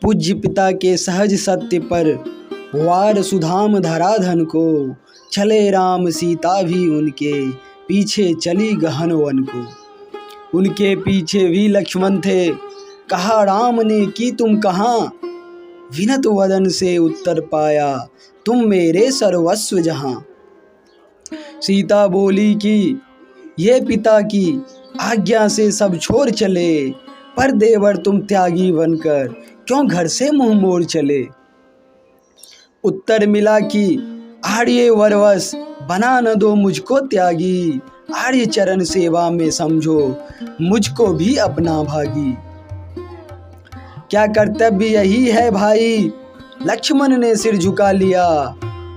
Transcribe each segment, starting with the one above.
पूज्य पिता के सहज सत्य पर वार सुधाम धराधन को, चले राम सीता भी उनके पीछे चली गहन वन को। उनके पीछे भी लक्ष्मण थे, कहा राम ने कि तुम कहाँ, विनत वदन से उत्तर पाया, तुम मेरे सर्वस्व जहाँ। सीता बोली कि ये पिता की आज्ञा से सब छोड़ चले, पर देवर तुम त्यागी बनकर क्यों घर से मुंह मोड़ चले। उत्तर मिला कि आर्य वरवश बना न दो मुझको त्यागी, आर्य चरण सेवा में समझो मुझको भी अपना भागी। क्या कर्तव्य यही है भाई, लक्ष्मण ने सिर झुका लिया,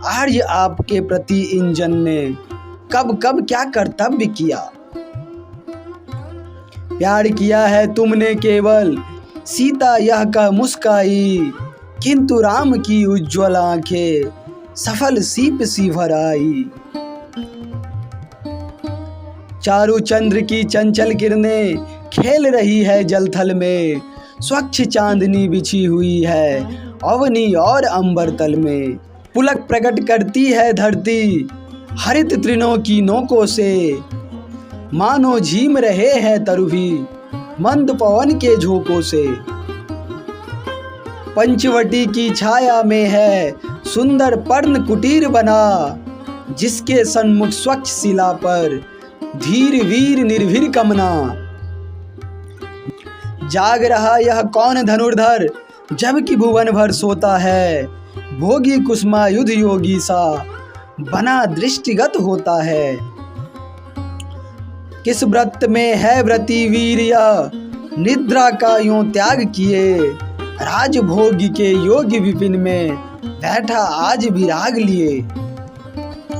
आर्य आपके प्रति इन जन ने कब कब क्या कर्तव्य किया। प्यार किया है तुमने केवल, सीता यह कह मुस्काई, किंतु राम की उज्ज्वल आंखें सफल सीप सी भर आई। चारु चंद्र की चंचल किरणें खेल रही है जलथल में, स्वच्छ चांदनी बिछी हुई है अवनी और अंबर तल में। पुलक प्रकट करती है धरती हरित तृणों की नोकों से, मानो झीम रहे हैं तरु भी मंद पवन के झोंकों से। पंचवटी की छाया में है सुंदर पर्ण कुटीर बना, जिसके सन्मुख स्वच्छ शिला पर धीर वीर निर्भीर कमना। जाग रहा यह कौन धनुर्धर, जबकि भुवन भर सोता है, भोगी कुसुमायुध योगी सा बना दृष्टिगत होता है। किस व्रत में है व्रती वीर यह, निद्रा का यूं त्याग किए, राजभोग के योगी विपिन में बैठा आज विराग लिए।